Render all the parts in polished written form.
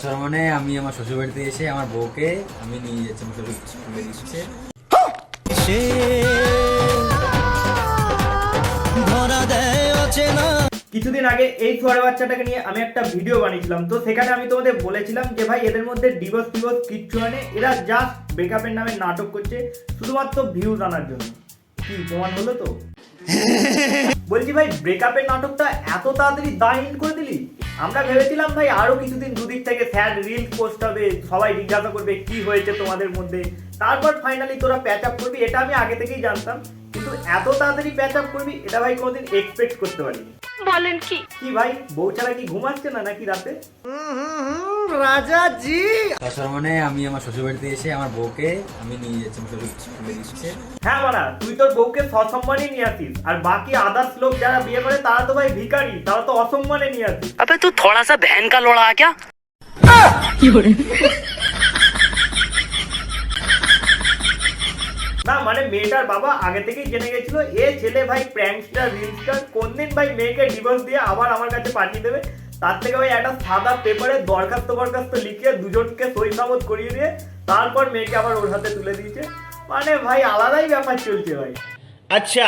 তার মানে আমি আমার শ্বশুর বাড়িতে এসে আমার বউকে আমি নিয়ে যাচ্ছি আমার শ্বশুর দিচ্ছে। কিছুদিন আগে এই ছোয়ারে বাচ্চাটাকে নিয়ে আমি একটা ভিডিও বানিয়েছিলাম, তো সেখানে আমি তোমাদের বলেছিলাম যে ভাই এদের মধ্যে ডিভোর্স কিচ্ছু হয় না, এরা জাস্ট ব্রেকআপের নামে নাটক করছে শুধুমাত্র ভিউজ আনার জন্য। কি প্রমাণ হলো তো? বলছি ভাই ব্রেকআপের নাটকটা এত তাড়াতাড়ি দাইন করে দিলি? আমরা ভেবেছিলাম ভাই আরো কিছুদিন দুদিক থেকে স্যাড রিলস পোস্ট হবে, সবাই জিজ্ঞাসা করবে কি হয়েছে তোমাদের মধ্যে, তারপর ফাইনালি তোরা প্যাচ আপ করবি, এটা আমি আগে থেকেই জানতাম। কিন্তু এত তাড়াতাড়ি প্যাচ আপ করবি এটা ভাই কোনোদিন এক্সপেক্ট করতে পারিনি। বলেন কি কি ভাই বউ ছাড়া কি ঘুমাচ্ছে না নাকি রাতে? রাজা জি। তার মানে আমি আমার শ্বশুর বাড়িতে এসে আমার বউকে আমি নিয়ে যাচ্ছি আমার শ্বশুর দিচ্ছে। হ্যাঁ মারা, তুই তোর বউকে সসম্মানে নিয়ে আসিস, আর বাকি আদার্স লোক যারা বিয়ে করে তারা তো ভাই ভিখারি, তারা তো অসম্মানে নিয়ে আসিস। अबे तू थोड़ा सा बहन का लोड़ा क्या? না মানে মেয়েটার বাবা আগে থেকেই জেনে গেছিল এ ছেলে ভাই প্র্যাঙ্কস্টার রিলস্টার, কোন দিন ভাই মেয়েকে ডিভোর্স দিয়ে আবার আমার কাছে পাঠিয়ে দেবে। তার থেকে ভাই একটা সাদা পেপারে দরখাস্ত লিখে দুজনকে সই সাবত করিয়ে দিয়ে তারপর মেয়েকে আবার ওর হাতে তুলে দিয়েছে। মানে ভাই আলাদাই ব্যাপার চলছে ভাই। আচ্ছা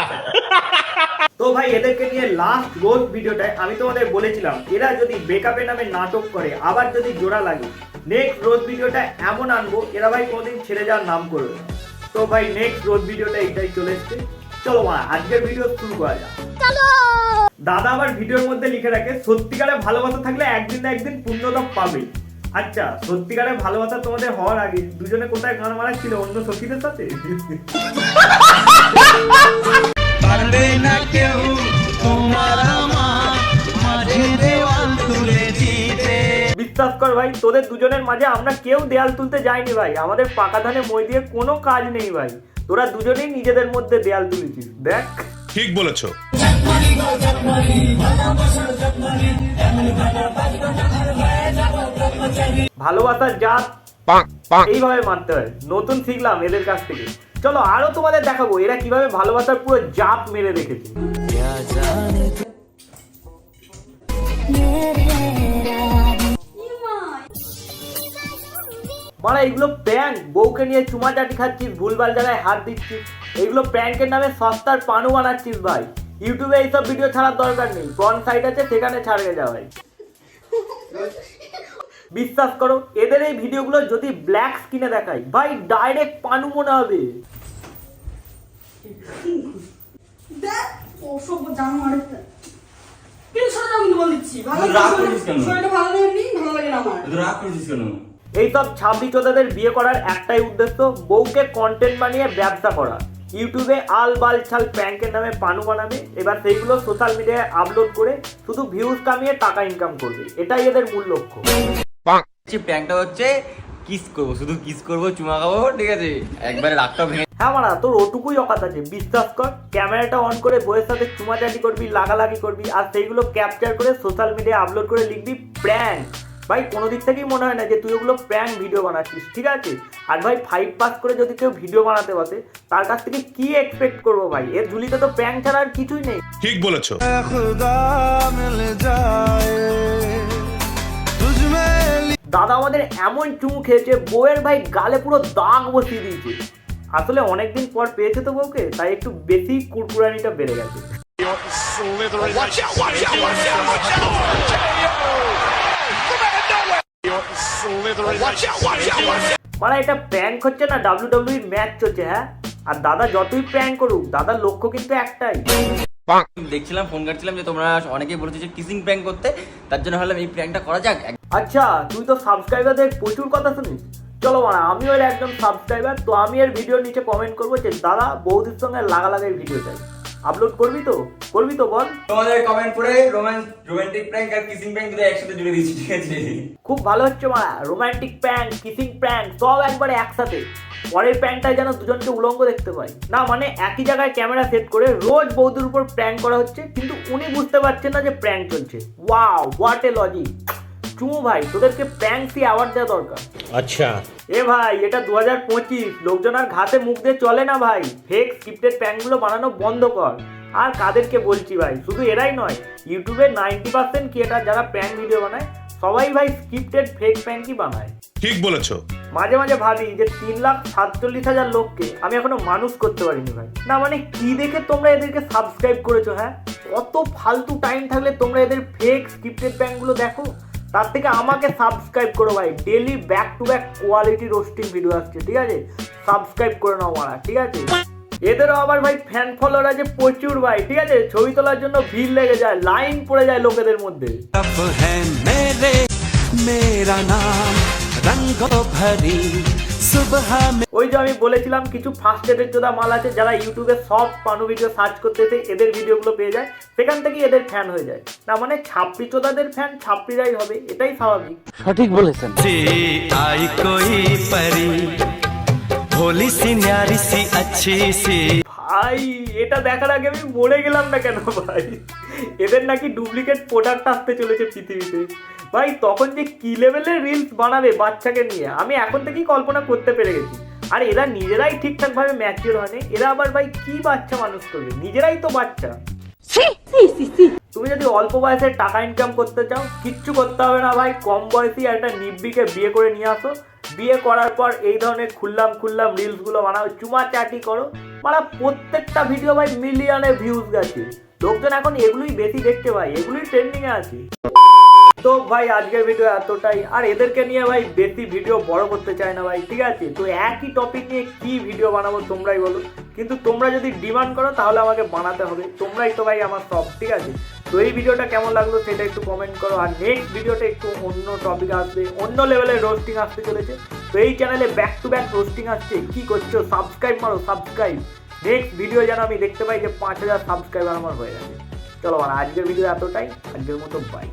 তো ভাই এদেরকে নিয়ে লাস্ট রোজ ভিডিওটায় আমি তোমাদের বলেছিলাম এরা যদি ব্রেকআপের নামে নাটক করে আবার যদি জোড়া লাগে, নেক্সট রোজ ভিডিওটা এমন আনবো এরা ভাই কোনোদিন ছেড়ে যাওয়ার নাম করবে না। তো ভাই নেক্সট রোজ ভিডিওটা এটাই চলে এসছে। চলো মা আজকের ভিডিও শুরু করা যাক। দাদা আবার ভিডিওর মধ্যে লিখে রাখে সত্যিকারে ভালোবাসা থাকলে একদিন না একদিন পূর্ণতা পাবে। আচ্ছা সত্যিকারে ভালোবাসা তোমাদের হওয়ার আগে দুজনে কোথায় গান মারাচ্ছিল অন্য সখীদের সাথে? পারবে না কেউ তোমার আমার মাঝে দেওয়াল তুলে দিতে। বিশ্বাস কর ভাই তোদের দুজনের মাঝে আমরা কেউ দেয়াল তুলতে যাইনি ভাই, আমাদের পাকা ধানে মই দিয়ে কোনো কাজ নেই ভাই, তোরা দুজনেই নিজেদের মধ্যে দেয়াল তুলেছিস। দেখ ঠিক বলেছো। ভালোবাসার জাত এইভাবে মানতে হয়, নতুন শিখলাম এদের কাছ থেকে। চলো আরো তোমাদের দেখাবো এরা কিভাবে ভালোবাসার পুরো জাপ মেরে রেখেছে। মানে এগুলো প্র্যাঙ্ক, বউকে নিয়ে চুমাচাটি খাচ্ছিস, ভুলভাল জায়গায় হাত দিচ্ছিস, এগুলো প্র্যাঙ্কের নামে সস্তার পানু বানাচ্ছিস ভাই। ইউটিউবে এইসব ভিডিও ছাড়ার দরকার নেই, ফ্রন্ট সাইড আছে সেখানে ছাড়িয়ে যাওয়া ভাই। বিশ্বাস করো এদের এই ভিডিওগুলো যদি ব্ল্যাক স্ক্রিনে দেখাই ভাই ডাইরেক্ট পানু মনে হবে। এইসব ছাব্বিশ চোদাদের বিয়ে করার একটাই উদ্দেশ্য, বউকে কন্টেন্ট বানিয়ে ব্যবসা করা। ইউটিউবে আল বাল ছাল প্র্যাঙ্কের নামে পানু বানাবে, এবার সেইগুলো সোশ্যাল মিডিয়ায় আপলোড করে শুধু ভিউজ কামিয়ে টাকা ইনকাম করবে, এটাই এদের মূল লক্ষ্য। প্র্যাঙ্কটা হচ্ছে কিস করবো, শুধু কিস করবো, চুমা খাবো, ঠিক আছে, একবারে রাগটা ভেঙে। হ্যাঁ মারা তোর ওটুকুই অকাত আছে, বিশ্বাস কর ক্যামেরাটা অন করে বউয়ের সাথে চুমাচাটি করবি, লাগালাগি করবি, আর সেইগুলো ক্যাপচার করে সোশ্যাল মিডিয়ায় আপলোড করে লিখবি প্র্যাঙ্ক। ভাই কোনো দিক থেকেই মনে হয় না যে তুই ওগুলো প্র্যাঙ্ক ভিডিও বানাচ্ছিস, ঠিক আছে? আর ভাই 5 পাস করে যদি কেউ ভিডিও বানাতে বসে তার কাছ থেকে কি এক্সপেক্ট করবো ভাই? এর ঝুলিতে তো প্র্যাঙ্ক ছাড়া আর কিছুই নেই। ঠিক বলেছো। দাদা আমাদের এমন চুমু খেয়েছে বউয়ের ভাই গালে পুরো দাগ বসিয়ে দিয়েছে। আসলে অনেকদিন পর পেয়েছে তো বউকে, তাই একটু বেশি কুড়কুড়ানিটা বেড়ে গেছে। মানে এটা প্র্যাঙ্ক হচ্ছে না WWE ম্যাচ চলছে। হ্যাঁ আর দাদা যতই প্র্যাঙ্ক করুক দাদার লক্ষ্য কিন্তু একটাই। দেখছিলাম ফোন কাটছিলাম যে তোমরা অনেকেই বলেছো যে কিসিং প্র্যাঙ্ক করতে, তার জন্য ভাবলাম এই প্র্যাঙ্কটা করা যাক। আচ্ছা তুই তো সাবস্ক্রাইবারদের প্রচুর কথা শুনিস, চলো মানে আমিও এর একদম সাবস্ক্রাইবার, তো আমি এর ভিডিওর নিচে কমেন্ট করবো যে দাদা বৌদির সঙ্গে লাগালাগের ভিডিও চাই, আপলোড করবি তো বল। তোমাদের কমেন্ট করে রোমান্টিক প্র্যাঙ্ক আর কিসিং প্র্যাঙ্ক দুটো একসাথে জুড়ে দিয়েছি, ঠিক আছে? খুব ভালো হচ্ছে মারা, রোমান্টিক প্র্যাঙ্ক কিসিং প্র্যাঙ্ক সব একবারে একসাথে। পরের প্র্যাঙ্কটায় যেন দুজনকে উলঙ্গ দেখতে পাই না, মানে একই জায়গায় ক্যামেরা সেট করে রোজ বৌদির উপর প্র্যাঙ্ক করা হচ্ছে, কিন্তু উনি বুঝতে পারছেন না যে প্র্যাঙ্ক চলছে। Wow what a logic. চুমু ভাই তোদেরকে প্র্যাঙ্কসি অ্যাওয়ার্ড দেওয়া দরকার। আচ্ছা এ ভাই এটা 2025, লোকজন আর ঘাতে মুখ দিয়ে চলে না ভাই, ফেক স্ক্রিপ্টেড প্র্যাঙ্কগুলো বানানো বন্ধ কর। আর কাদেরকে বলছি ভাই, শুধু এরাই নয়, ইউটিউবে 90% ক্রিয়েটার যারা প্র্যাঙ্ক ভিডিও বানায় সবাই ভাই স্ক্রিপ্টেড ফেক প্র্যাঙ্কই বানায়। ঠিক বলেছো। মাঝে মাঝে ভাবি যে 3,47,000 লোককে আমি এখনো মানুষ করতে পারিনি ভাই। না মানে কি দেখে তোমরা এদেরকে সাবস্ক্রাইব করেছো? হ্যাঁ, কত ফালতু টাইম থাকলে তোমরা এদের ফেক স্ক্রিপ্টেড প্র্যাঙ্কগুলো দেখো, তার থেকে আমাকে সাবস্ক্রাইব করো ভাই। Daily back to back quality roasting video আসছে, ঠিক আছে? সাবস্ক্রাইব করে নাও মারা, ঠিক আছে? এদেরও আবার ভাই ফ্যান ফলোয়ার আছে প্রচুর ভাই, ঠিক আছে? ছবি তোলার জন্য ভিড় লেগে যায়, লাইন পড়ে যায় লোকেদের মধ্যে। अब है मेरे मेरा नाम रंगों भरी सुबह में। ওই যে আমি বলেছিলাম কিছু ফার্স্ট এডের চোদা মাল আছে যারা ইউটিউবে সব পানু ভিডিও সার্চ করতে এদের ভিডিওগুলো পেয়ে যায়, সেখান থেকেই এদের ফ্যান হয়ে যায়। না মানে ছাপড়ি চোদাদের ফ্যান ছাপড়িরাই হবে, এটাই স্বাভাবিক। सी आई कोई परी भोली सी न्यारी सी अच्छी सी। ভাই এটা দেখার আগে আমি মরে গেলাম না কেন ভাই? এদের নাকি ডুপ্লিকেট প্রোডাক্ট আসতে চলেছে পৃথিবীতে ভাই। তখন যে কি লেভেলের রিলস বানাবে বাচ্চাকে নিয়ে আমি এখন থেকেই কল্পনা করতে পেরে গেছি। আর এরা নিজেরাই ঠিকঠাক ভাবে ম্যাচিওর হয়নি, এরা আবার ভাই কি বাচ্চা মানুষ করবে? নিজেরাই তো বাচ্চা। তুমি যদি অল্প বয়সে টাকা ইনকাম করতে চাও, কিচ্ছু করতে হবে না ভাই। কম বয়সী একটা নিব্বিকে বিয়ে করে নিয়ে আসো, বিয়ে করার পর এই ধরনের খুললাম রিলস গুলো বানাও, চুমা চাটি করো মানে প্রত্যেকটা ভিডিও ভাই মিলিয়নে ভিউজ গেছে। লোকজন এখন এগুলোই বেশি দেখছে ভাই, এগুলোই ট্রেন্ডিং এ আছে। তো ভাই আজকের ভিডিও এতটাই। আর এদেরকে নিয়ে ভাই বেশি ভিডিও বড় করতে চাই না ভাই, ঠিক আছে? তো একই টপিক নিয়ে কি ভিডিও বানাবো তোমরাই বলো, কিন্তু তোমরা যদি ডিমান্ড করো তাহলে আমাকে বানাতে হবে। তোমরাই তো ভাই আমার সব, ঠিক আছে? তো এই ভিডিওটা কেমন লাগলো সেটা একটু কমেন্ট করো। আর নেক্সট ভিডিওটা একটু অন্য টপিক আসবে, অন্য লেভেলের রোস্টিং আসতে চলেছে। তো এই চ্যানেলে ব্যাক টু ব্যাক রোস্টিং আসছে, কি করছো? সাবস্ক্রাইব মারো, সাবস্ক্রাইব। নেক্সট ভিডিও যেন আমি দেখতে পাই যে 5,000 সাবস্ক্রাইবার আমার হয়ে গেছে। চলো আর আজকের ভিডিও এতটাই, আজকের মতো বাই।